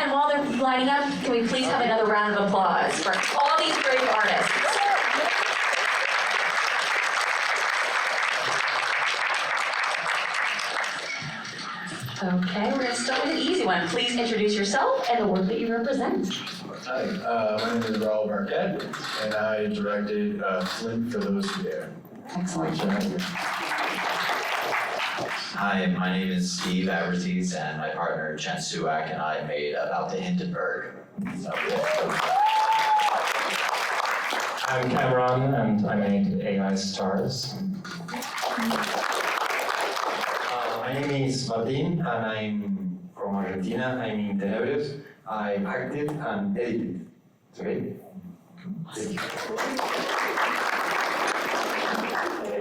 And while they're lining up, can we please have another round of applause for all these great artists? Okay, we're gonna start with an easy one. Please introduce yourself and the work that you represent. Hi, my name is Raul Marquette, and I directed Flint for Those Who Dare. Excellent. Hi, my name is Steve Abertees, and my partner Jen Suak and I made About the Hindenburg. I'm Cameron, and I made AI Stars. My name is Martin, and I'm from Argentina. I'm in Tenebres. I acted and edited. It's okay? Thank you.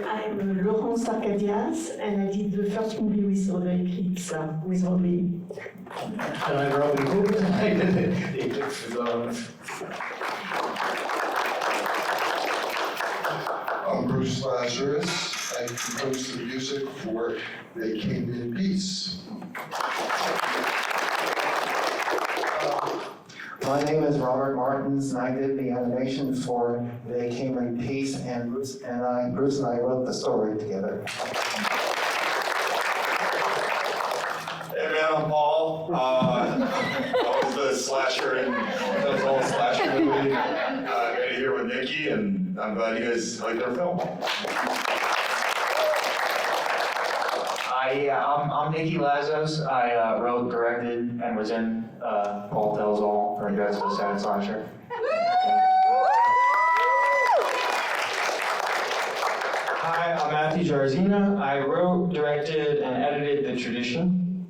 I'm Laurence Arcadias, and I did the first movie with Audrey Eclipse, with Audrey. And I'm Robin Hood, and I did the Eclipse with I'm Bruce Lazarus. I composed the music for They Came in Peace. My name is Robert Martins, and I did the animation for They Came in Peace, and Bruce and I wrote the story together. Hey man, I'm Paul. I was the slasher in the whole slasher movie. I made it here with Nikki, and I'm glad you guys like their film. I'm Nicky Lazos. I wrote, directed, and was in Paul Tells All, or Guys of a Sad Slasher. Hi, I'm Matthew Jarzina. I wrote, directed, and edited The Tradition.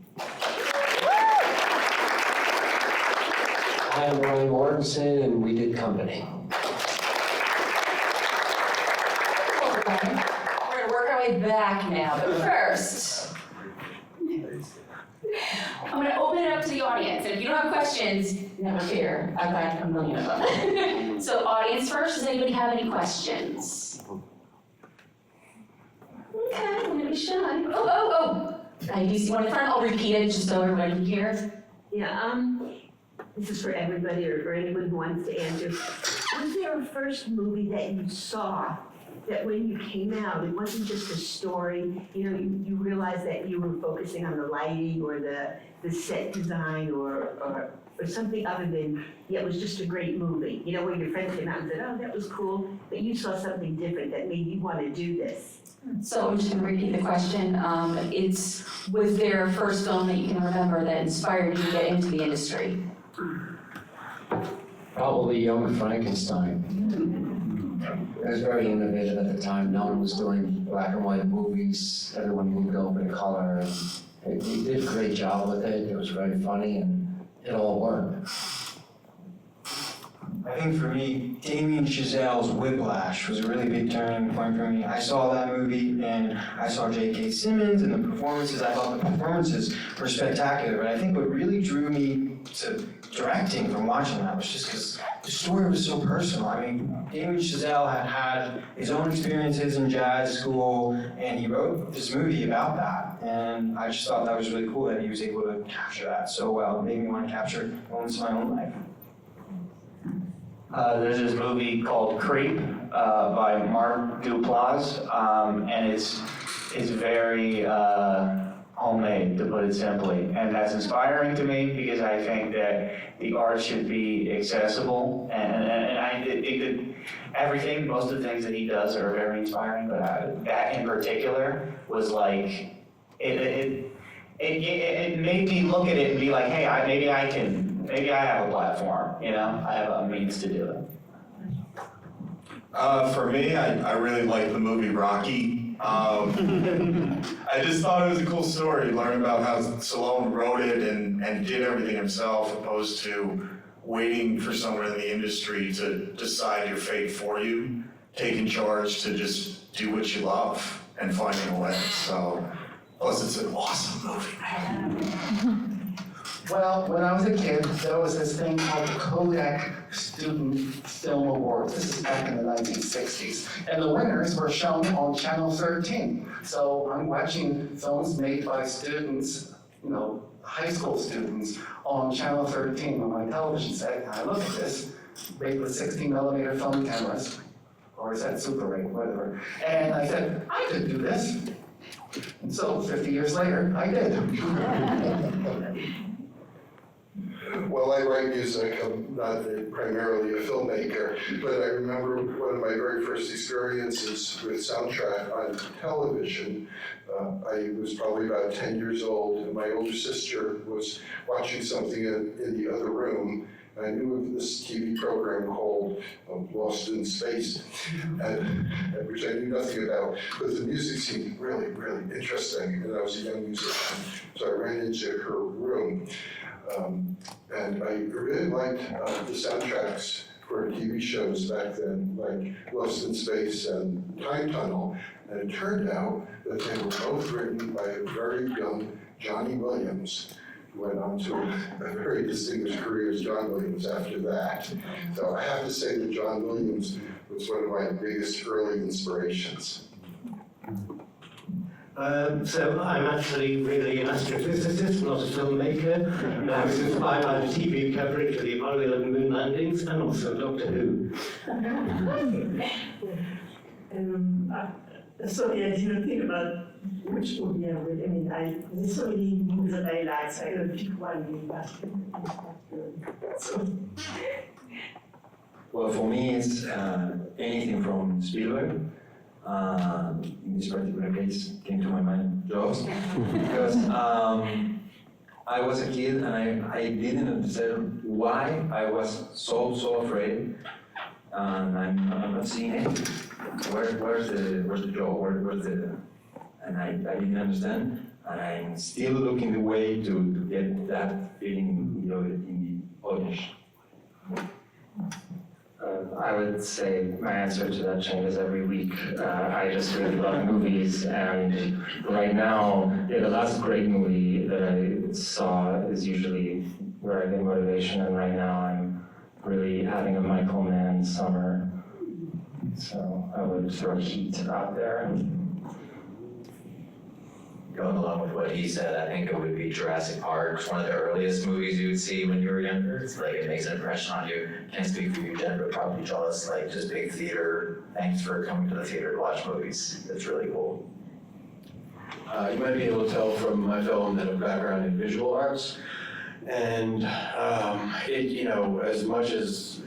Hi, I'm Brian Mortensen, and we did Company. We're gonna work our way back now, but first, I'm gonna open it up to the audience, and if you don't have questions, never fear, I've got a million of them. So audience first, does anybody have any questions? Okay, I'm gonna be shy. Oh. I do see one in front, I'll repeat it just so everybody can hear. Yeah, this is for everybody or for anyone who wants to answer. Was there a first movie that you saw that when you came out, it wasn't just a story, you realized that you were focusing on the lighting or the set design or something other than, yeah, it was just a great movie. Where your friends came out and said, oh, that was cool, but you saw something different that made you want to do this. So I'm just gonna repeat the question. Was there a first film that you can remember that inspired you to get into the industry? Probably Young Frankenstein. It was very innovative at the time. No one was doing black and white movies. Everyone moved over to color. And he did a great job with it. It was very funny, and it all worked. I think for me, Damien Chazelle's Whiplash was a really big turning point for me. I saw that movie and I saw J.K. Simmons and the performances. I thought the performances were spectacular, but I think what really drew me to directing from watching that was just because the story was so personal. I mean, Damien Chazelle had his own experiences in jazz school, and he wrote this movie about that. And I just thought that was really cool that he was able to capture that so well. It made me want to capture moments of my own life. There's this movie called Creep by Mark Duplass, and it's very homemade, to put it simply. And that's inspiring to me because I think that the art should be accessible, and I think that everything, most of the things that he does are very inspiring, but that in particular was like, it made me look at it and be like, hey, maybe I have a platform, I have a means to do it. For me, I really like the movie Rocky. I just thought it was a cool story, learn about how Stallone wrote it and did everything himself, opposed to waiting for someone in the industry to decide your fate for you, taking charge to just do what you love and finding a way. So, plus it's an awesome movie, man. Well, when I was a kid, there was this thing called the Kodak Student Film Awards. This is back in the 1960s. And the winners were shown on Channel 13. So I'm watching films made by students, high school students on Channel 13 on my television set. And I look at this, made with 16mm film cameras, or is that Super 8, whatever. And I said, I could do this. And so 50 years later, I did. Well, I write music, I'm not primarily a filmmaker, but I remember one of my very first experiences with soundtrack on television. I was probably about 10 years old, and my older sister was watching something in the other room. I knew of this TV program called Lost in Space, which I knew nothing about, but the music seemed really, really interesting, and I was a young musician, so I ran into her room. And I really liked the soundtracks for TV shows back then, like Lost in Space and Time Tunnel. And it turned out that they were both written by a very young Johnny Williams, who went on to a very distinguished career as John Williams after that. So I have to say that John Williams was one of my biggest early inspirations. So I'm actually really an astrophysicist, not a filmmaker. I was inspired by the TV coverage of the Apollo 11 moon landings and also Doctor Who. Sorry, I didn't think about which movie I would. I mean, there's so many movies that I like, so I gotta pick one movie. So. Well, for me, it's anything from Spielberg. In this particular case, came to my mind, Jaws, because I was a kid and I didn't understand why I was so afraid, and I'm not seeing anything. Where's the jaw? Where's the? And I didn't understand, and I'm still looking the way to get that feeling, in the audience. I would say my answer to that changes every week. I just really love movies, and right now, the last great movie that I saw is usually where I get motivation, and right now I'm really having a Michael Mann summer. So I would throw Heat out there. Going along with what he said, I think it would be Jurassic Park. It's one of the earliest movies you would see when you were younger. It's like it makes an impression on you. Can't speak for you, Jen, but probably Jaws, like just big theater. Thanks for coming to the theater to watch movies. It's really cool. You might be able to tell from my film that I have a background in visual arts. And as much as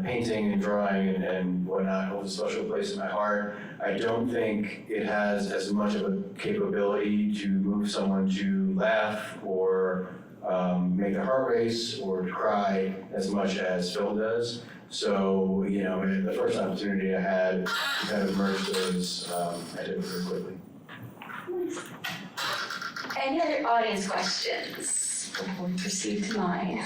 painting and drawing and whatnot holds a special place in my heart, I don't think it has as much of a capability to move someone to laugh or make their heart race or to cry as much as film does. So, the first opportunity I had to kind of merge those, I did it very quickly. Any other audience questions before we proceed to mine?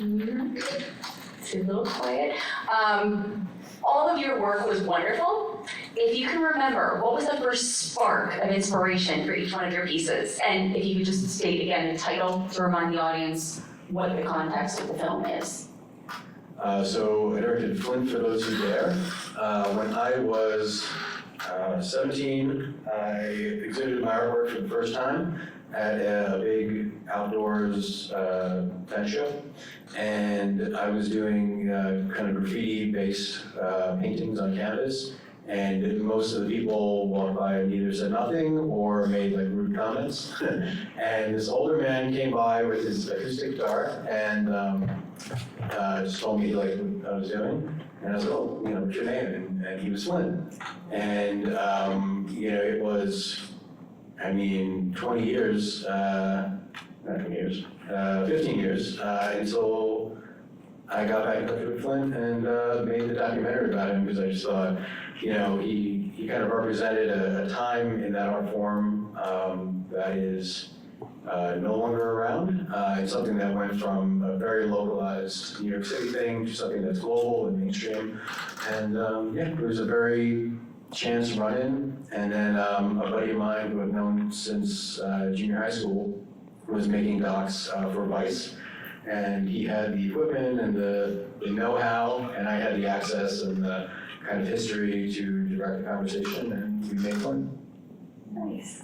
It's a little quiet. All of your work was wonderful. If you can remember, what was the first spark of inspiration for each one of your pieces? And if you could just state again the title to remind the audience what the context of the film is. So I directed Flint for Those Who Dare. When I was 17, I exhibited my artwork for the first time at a big outdoors tent show. And I was doing kind of graffiti-based paintings on canvas. And most of the people walked by and either said nothing or made like rude comments. And this older man came by with his acoustic guitar and just told me like what I was doing. And I was like, oh, what's your name? And he was Flynn. And it was, 20 years, not 20 years, 15 years until I got back in touch with Flynn and made the documentary about him because I just thought, he kind of represented a time in that art form that is no longer around. It's something that went from a very localized New York City thing to something that's global and mainstream. And it was a very chance run-in. And then a buddy of mine who I've known since junior high school was making docs for Vice. And he had the equipment and the know-how, and I had the access and the kind of history to direct the conversation, and we made fun. Nice.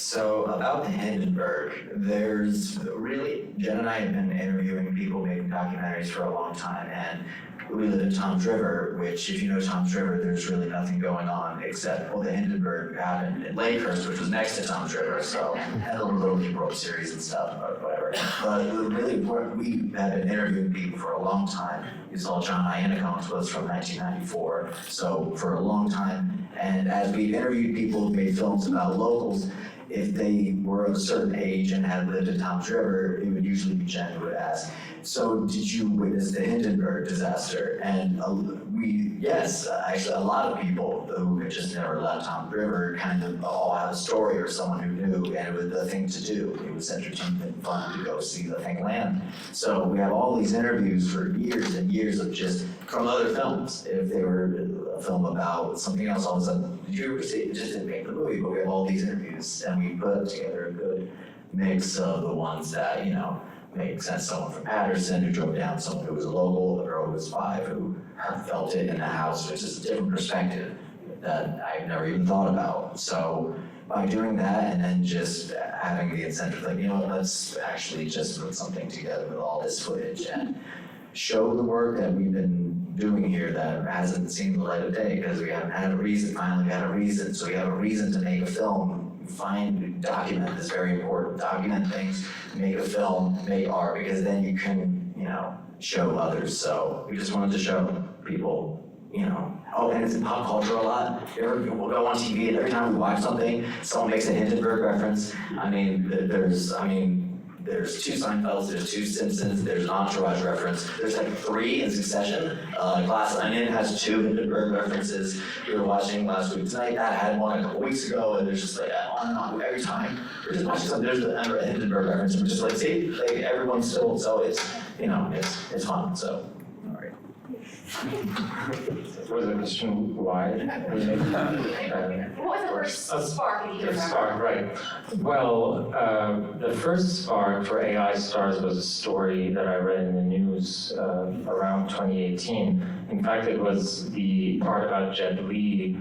So about the Hindenburg, there's really, Jen and I have been interviewing people making documentaries for a long time, and we live in Tom's River, which if you know Tom's River, there's really nothing going on except, well, the Hindenburg happened in Lakehurst, which was next to Tom's River, so, and a Little League World Series and stuff, or whatever. But really important, we have been interviewing people for a long time. You saw John Iannicone's was from 1994, so for a long time. And as we've interviewed people who made films about locals, if they were of a certain age and had lived in Tom's River, it would usually be Jen who would ask, so did you witness the Hindenburg disaster? And yes, actually a lot of people who had just never left Tom's River kind of all had a story or someone who knew, and it was the thing to do. It was entertainment and fun to go see the thing land. So we have all these interviews for years and years of just from other films. If they were a film about something else, all of a sudden, did you ever see it? It just didn't make the movie, but we have all these interviews, and we put together a good mix of the ones that, make sense. Someone from Patterson who drove down, someone who was a local, a girl who was 5 who felt it in the house, which is a different perspective that I've never even thought about. So by doing that and then just having the incentive, like, let's actually just put something together with all this footage and show the work that we've been doing here that hasn't seen the light of day because we haven't had a reason. Finally, we had a reason. So we have a reason to make a film. Document is very important. Document things, make a film, make art, because then you can, show others. So we just wanted to show people, oh, and it's in pop culture a lot. We'll go on TV and every time we watch something, someone makes a Hindenburg reference. There's 2 Seinfelds, there's 2 Simpsons, there's an Entourage reference. There's like 3 in succession. Glass Onion has 2 Hindenburg references. We were watching last week tonight, that had one a couple weeks ago, and there's just like on and on. Every time we're just watching something, there's a Hindenburg reference, and we're just like, see, like everyone's still, so it's, it's fun, so. Was the question why? What was the first spark that you The remember? spark, right. Well, the first spark for AI stars was a story that I read in the news around 2018. In fact, it was the part about Jet Li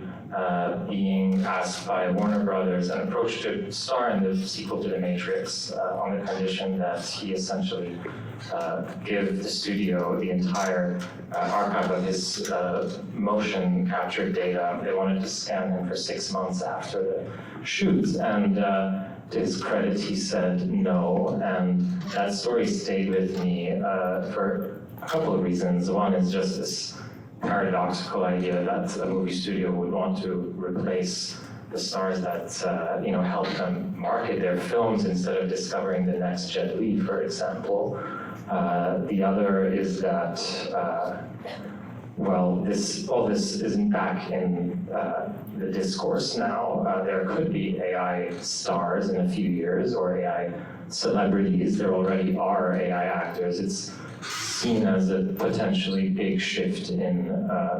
being asked by Warner Brothers and approached to star in the sequel to The Matrix on the condition that he essentially give the studio the entire archive of his motion captured data. They wanted to scan him for 6 months after the shoots, and to his credit, he said no, and that story stayed with me for a couple of reasons. One is just this paradoxical idea that a movie studio would want to replace the stars that help them market their films instead of discovering the next Jet Li, for example. The other is that all this isn't back in the discourse now. There could be AI stars in a few years, or AI celebrities. There already are AI actors. It's seen as a potentially big shift in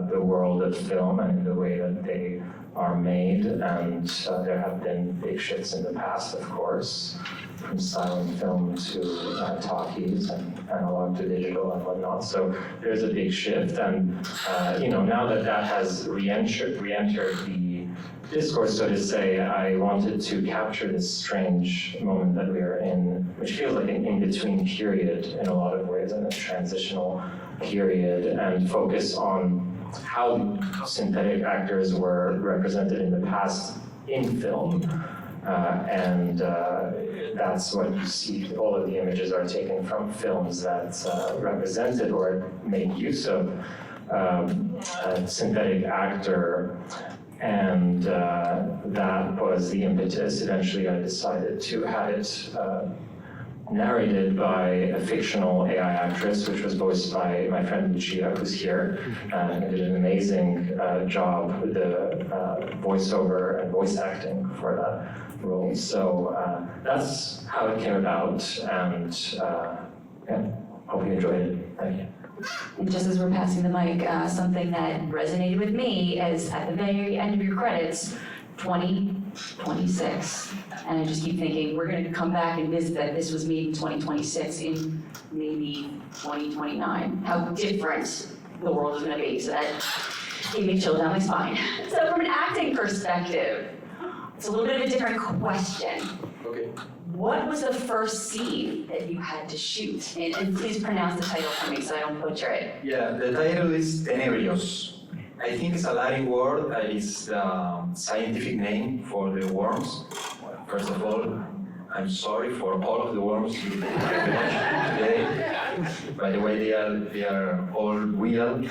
the world of film and in the way that they are made, and there have been big shifts in the past, of course, from silent film to talkies and analog to digital and whatnot. So there's a big shift, and now that has re-entered the discourse, so to say, I wanted to capture this strange moment that we are in, which feels like an in-between period in a lot of ways, and a transitional period, and focus on how synthetic actors were represented in the past in film. That's what you see. All of the images are taken from films that represented or made use of a synthetic actor. And that was the impetus. Eventually I decided to have it narrated by a fictional AI actress, which was voiced by my friend Lucia, who's here, and did an amazing job with the voiceover and voice acting for that role. So that's how it came about, and hope you enjoyed it. Thank you. And just as we're passing the mic, something that resonated with me is at the very end of your credits, 2026. And I just keep thinking, we're gonna come back and visit that this was made in 2026 in maybe 2029. How different the world is gonna be. So that gave me chills down my spine. So from an acting perspective, It's a little bit of a different question. Okay. What was the first scene that you had to shoot? And please pronounce the title for me so I don't butcher it. Yeah, the title is Tenebrios. I think it's a Latin word that is the scientific name for the worms. First of all, I'm sorry for all of the worms you watched today. By the way, they are all real.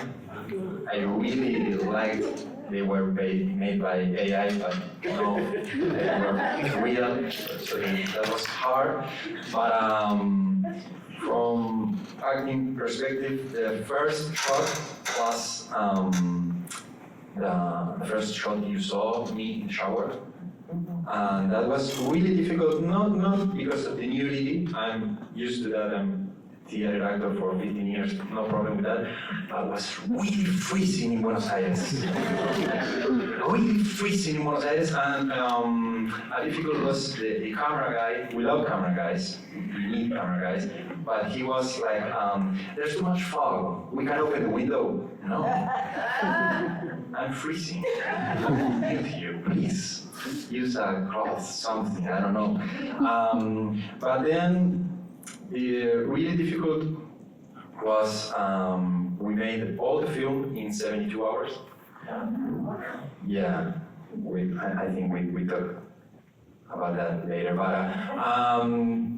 I really liked they were made by AI, but no, they were real. So that was hard. But from acting perspective, the first shot was the first shot you saw me in the shower. And that was really difficult, not because of the nudity. I'm used to that. I'm a theater actor for 15 years, no problem with that. But it was really freezing in Buenos Aires. Really freezing in Buenos Aires, and difficult was the camera guy. We love camera guys, we need camera guys, but he was like, there's too much fog. We can open the window. No, I'm freezing. With you, please. Use a cloth, something, I don't know. But then, the really difficult was we made all the film in 72 hours. Yeah, I think we talk about that later, but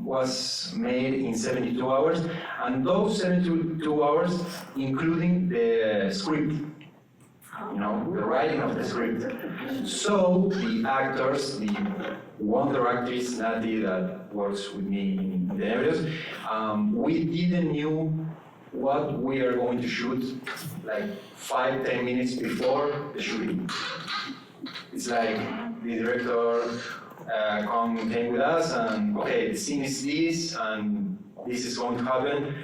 was made in 72 hours, and those 72 hours, including the script. You know, the writing of the script. So the actors, the wonder actress Nati that works with me in the Tenebrios, we didn't knew what we are going to shoot like 5-10 minutes before the shooting. It's like the director came with us and okay, the scene is this and this is going to happen.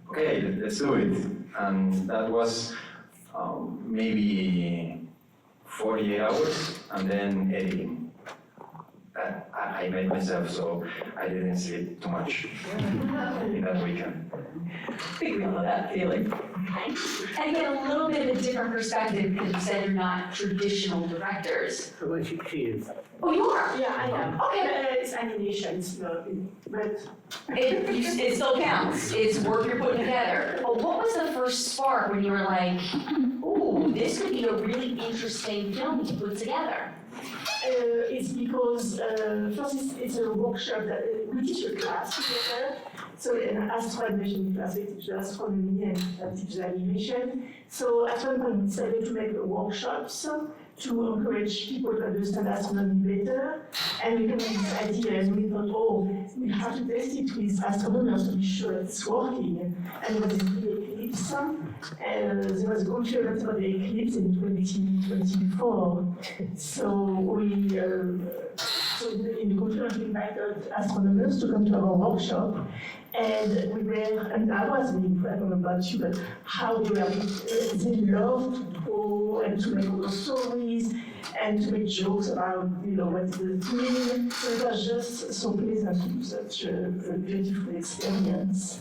Okay, let's do it. And that was maybe 48 hours, and then editing. I made myself, so I didn't sleep too much in that weekend. I think we all know that feeling. And get a little bit of a different perspective because you said you're not traditional directors. Well, she is. Oh, you are? Yeah, I am. Okay. It's animation, but It still counts. It's work you're putting together. But what was the first spark when you were like, ooh, this could be a really interesting film to put together? it's because first it's a workshop that we teach a class together. So an astronomical class, we teach astronomy and teach animation. So at one point we decided to make workshops to encourage people to understand astronomy better. And we came up with this idea and we thought, oh, we have to test it with astronomers to be sure it's working. And there was this big eclipse, and there was a good fear about the eclipse in 2024. So we, so in the conference we invited astronomers to come to our workshop. And we were, and I was really impressed, I don't know about you, but how they loved to go and to make all the stories and to make jokes about, what the doing. So it was just so pleasant to do such a beautiful experience.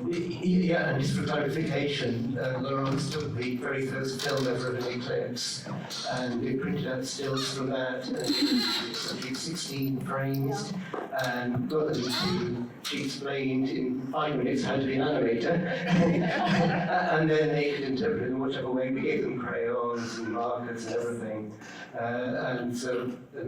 Yeah, and just for clarification, Laurence took the very first film ever of an eclipse, and we printed out stills from that, and it was 16 frames, and got them to, she explained in 5 minutes how to be an animator, and then they could interpret in whichever way. We gave them crayons and markers and everything, and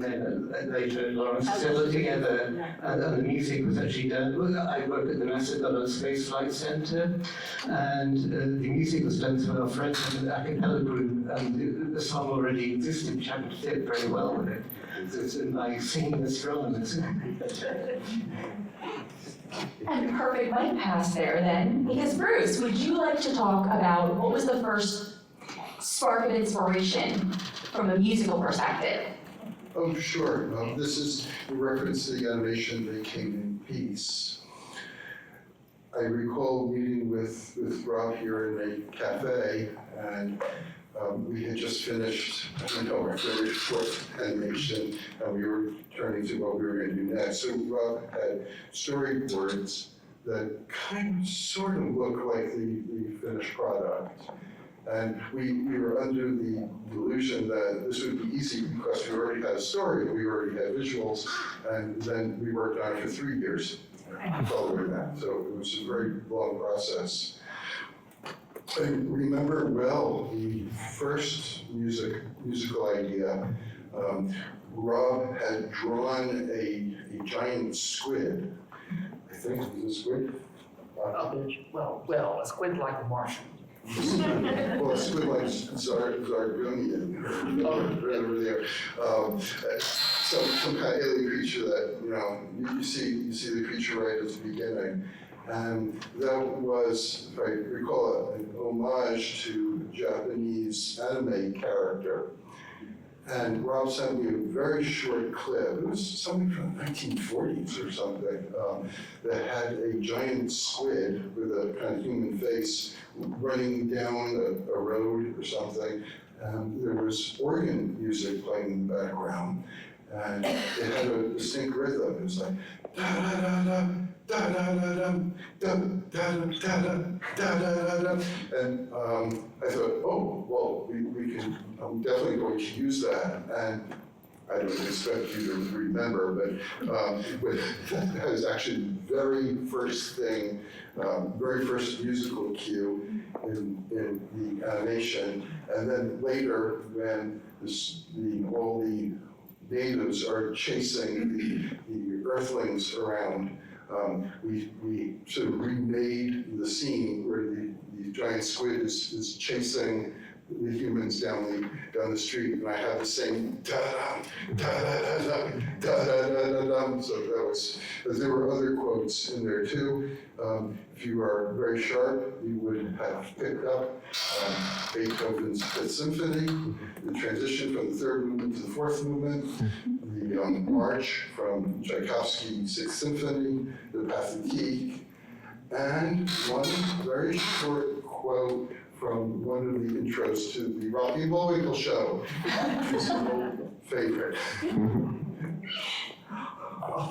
then later Laurence said it together, and the music was actually done. I worked at the NASA Space Flight Center, and the music was done through our friends in the a cappella group, and the song already existed, which happened to fit very well with it. So it's like singing astronomers. And perfect might pass there then, because Bruce, would you like to talk about what was the first spark of inspiration from a musical perspective? Oh, sure. This is in reference to the animation They Came in Peace. I recall meeting with Rob here in a cafe, and we had just finished, our very short animation, and we were turning to what we were going to do next. So Rob had storyboards that kind of sort of look like the finished product. And we were under the delusion that this would be easy because we already had a story, we already had visuals, and then we worked on it for 3 years following that. So it was a very long process. I remember well the first musical idea. Rob had drawn a giant squid. I think it was a squid. Well, a squid like a Martian. Well, a squid like Zargonian, whatever they are. Some kind of alien creature that, you see the creature right at the beginning. And that was, if I recall, an homage to a Japanese anime character. And Rob sent me a very short clip. It was something from the 1940s or something that had a giant squid with a kind of human face running down a road or something. There was organ music playing in the background, and it had a distinct rhythm. It was like da da da da. Da da da da da da da da da da, and I thought, oh well, we can. I'm definitely going to use that, and I don't expect you to remember, but that was actually the very first thing, very first musical cue in the animation, and then later when all the natives are chasing the Earthlings around. We sort of remade the scene where the giant squid is chasing the humans down the street, and I had the same da-da-dum, da-da-da-dum, da-da-da-da-dum. So that was, there were other quotes in there too. If you are very sharp, you would have picked up Beethoven's Fifth Symphony, the transition from the third movement to the fourth movement, the march from Tchaikovsky's Sixth Symphony, the Pathétique, and one very short quote from one of the intros to the Rocky and Bullwinkle Show, which is an old favorite.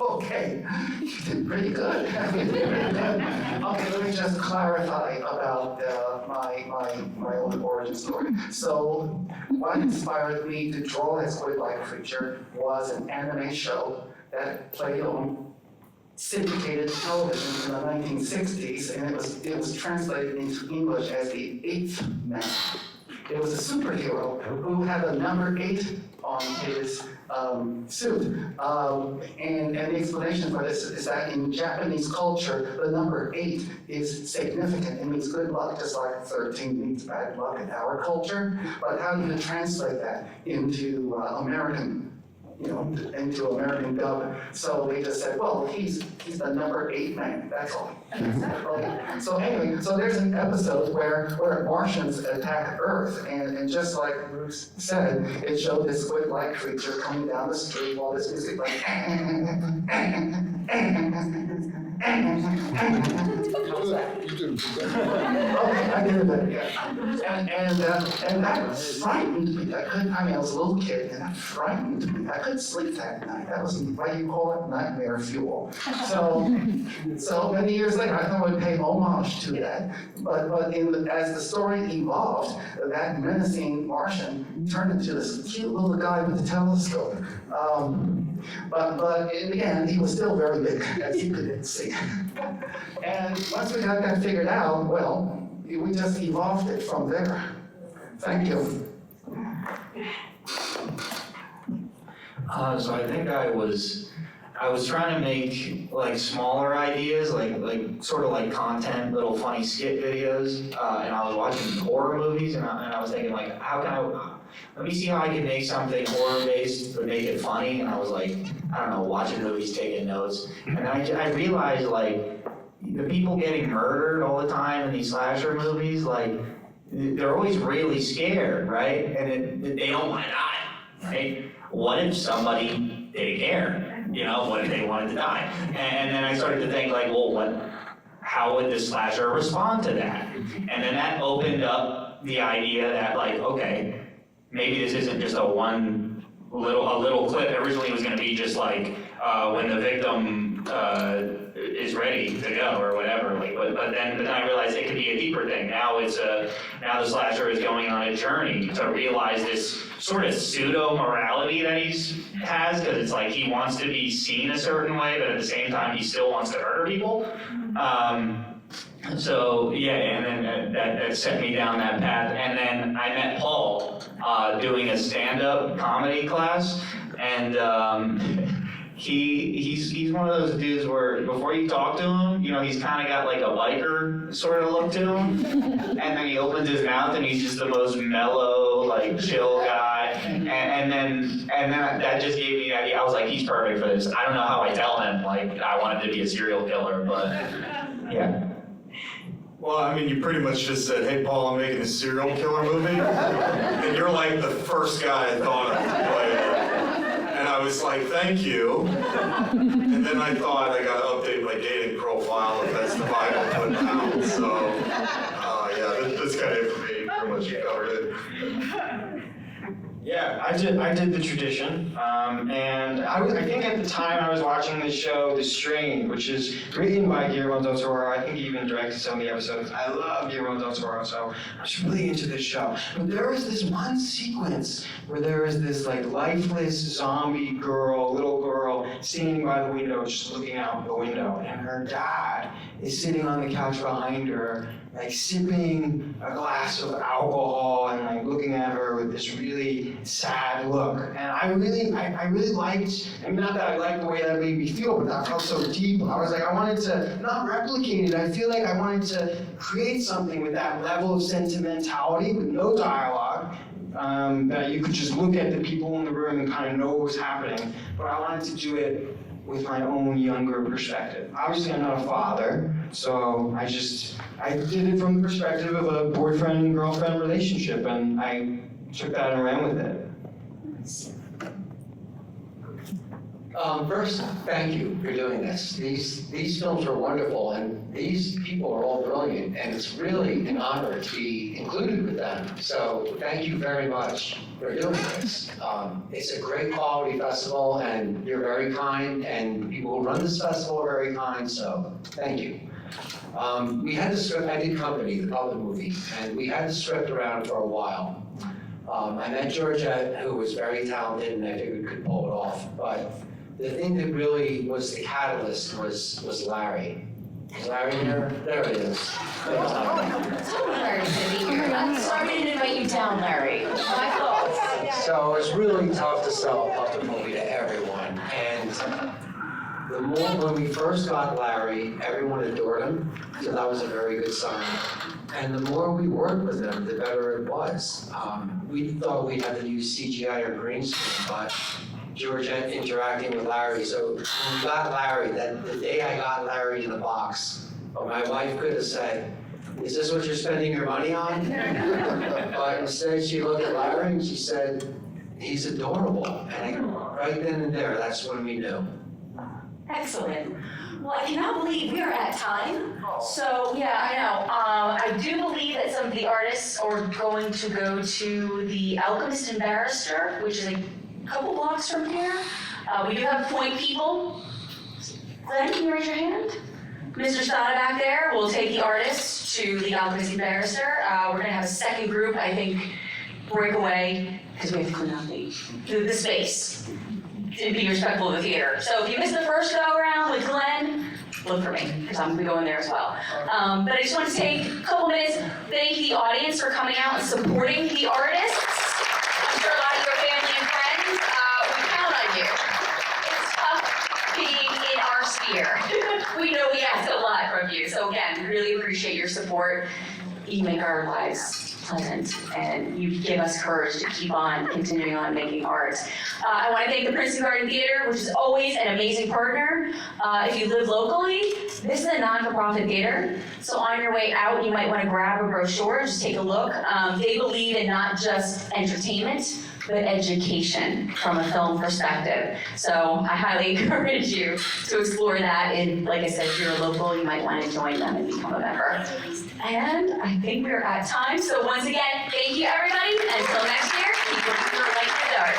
Okay, you did pretty good. Okay, let me just clarify about my own origin story. So, what inspired me to draw a squid-like creature was an anime show that played on syndicated television in the 1960s, and it was translated into English as the Eighth Man. It was a superhero who had a number 8 on his suit. And the explanation for this is that in Japanese culture, the number 8 is significant. It means good luck, just like 13 means bad luck in our culture. But how do you translate that into American? Into American dub. So they just said, well, he's the number 8 man, that's all. So anyway, so there's an episode where Martians attack Earth, and just like Bruce said, it showed this squid-like creature coming down the street while this music like How's that? You did. Okay, I did it better, yeah. And that frightened me. I was a little kid, and that frightened me. I couldn't sleep that night. That was what you call it, nightmare fuel. So many years later, I thought I would pay homage to that. But as the story evolved, that menacing Martian turned into this cute little guy with a telescope. But in the end, he was still very big, as you could see. And once we got that figured out, well, we just evolved it from there. Thank you. So I think I was trying to make like smaller ideas, like sort of like content, little funny skit videos, and I was watching horror movies, and I was thinking like, let me see how I can make something horror-based but make it funny, and I was like, I don't know, watching movies, taking notes, and I realized like, the people getting murdered all the time in these slasher movies, like, they're always really scared, right? And they don't want to die, right? What if somebody didn't care? What if they wanted to die? And then I started to think like, well, how would the slasher respond to that? And then that opened up the idea that like, okay, maybe this isn't just a little clip. Originally it was gonna be just like, when the victim is ready to go or whatever, like, but then I realized it could be a deeper thing. Now the slasher is going on a journey to realize this sort of pseudo morality that he has, because it's like he wants to be seen a certain way, but at the same time he still wants to murder people. So yeah, and then that set me down that path. And then I met Paul doing a stand-up comedy class, and he's one of those dudes where before you talk to him, you know, he's kind of got like a biker sort of look to him, and then he opens his mouth and he's just the most mellow, like chill guy, and then that just gave me the idea. I was like, he's perfect for this. I don't know how I tell him like I wanted to be a serial killer, but yeah. Well, I mean, you pretty much just said, hey, Paul, I'm making a serial killer movie. And you're like the first guy I thought of to play it. And I was like, thank you. And then I thought I got to update my dating profile if that's the vibe I'm putting out. So, yeah, that's kind of it for me. Pretty much you covered it. Yeah, I did the tradition, and I think at the time I was watching the show The Strain, which is written by Guillermo del Toro. I think he even directed some of the episodes. I love Guillermo del Toro, so I was really into this show. But there was this one sequence where there was this like lifeless zombie little girl, standing by the window, just looking out the window, and her dad is sitting on the couch behind her, like sipping a glass of alcohol and like looking at her with this really sad look. And I really liked, I mean, not that I liked the way that made me feel, but that felt so deep. I was like, I wanted to not replicate it. I feel like I wanted to create something with that level of sentimentality with no dialogue. That you could just look at the people in the room and kind of know what was happening. But I wanted to do it with my own younger perspective. Obviously, I'm not a father, so I did it from the perspective of a boyfriend and girlfriend relationship, and I took that and ran with it. First, thank you for doing this. These films are wonderful, and these people are all brilliant, and it's really an honor to be included with them. So thank you very much for doing this. It's a great quality festival, and you're very kind, and people who run this festival are very kind, so thank you. We had the script, I did Company, the public movie, and we had the script around for a while. I met Georgette, who was very talented, and I figured could pull it off, but the thing that really was the catalyst was Larry. Is Larry here? There he is. Larry's gonna be here. I'm sorry I didn't invite you down, Larry. My fault. So it's really tough to sell a puppet movie to everyone. And the more, when we first got Larry, everyone adored him, so that was a very good sign. And the more we worked with him, the better it was. We thought we'd have to use CGI or green screen, but Georgette interacting with Larry. So when we got Larry, the day I got Larry in the box, my wife could have said, is this what you're spending your money on? But instead she looked at Larry and she said, he's adorable. And right then and there, that's when we knew. Excellent. Well, I cannot believe we are at time. So, yeah, I know. I do believe that some of the artists are going to go to the Alchemist and Barrister, which is a couple blocks from here. We do have point people. Glenn, can you raise your hand? Mr. Stada back there will take the artists to the Alchemist and Barrister. We're going to have a second group, I think, break away, because we have to clean out the space to be respectful of the theater. So if you missed the first go around with Glenn, look for me, because I'm going to be going there as well. But I just want to take a couple minutes, thank the audience for coming out and supporting the artists. I'm sure a lot of your family and friends, we count on you. It's tough being in our sphere. We know we ask a lot from you. So again, really appreciate your support. You make our lives pleasant, and you give us courage to keep on continuing on making art. I want to thank the Princeton Garden Theater, which is always an amazing partner. If you live locally, this is a non-for-profit theater, so on your way out, you might want to grab a brochure, just take a look. They believe in not just entertainment, but education from a film perspective. So I highly encourage you to explore that, and like I said, if you're local, you might want to join them and become a member. And I think we're at time, so once again, thank you everybody. Until next year, keep looking for light in the dark.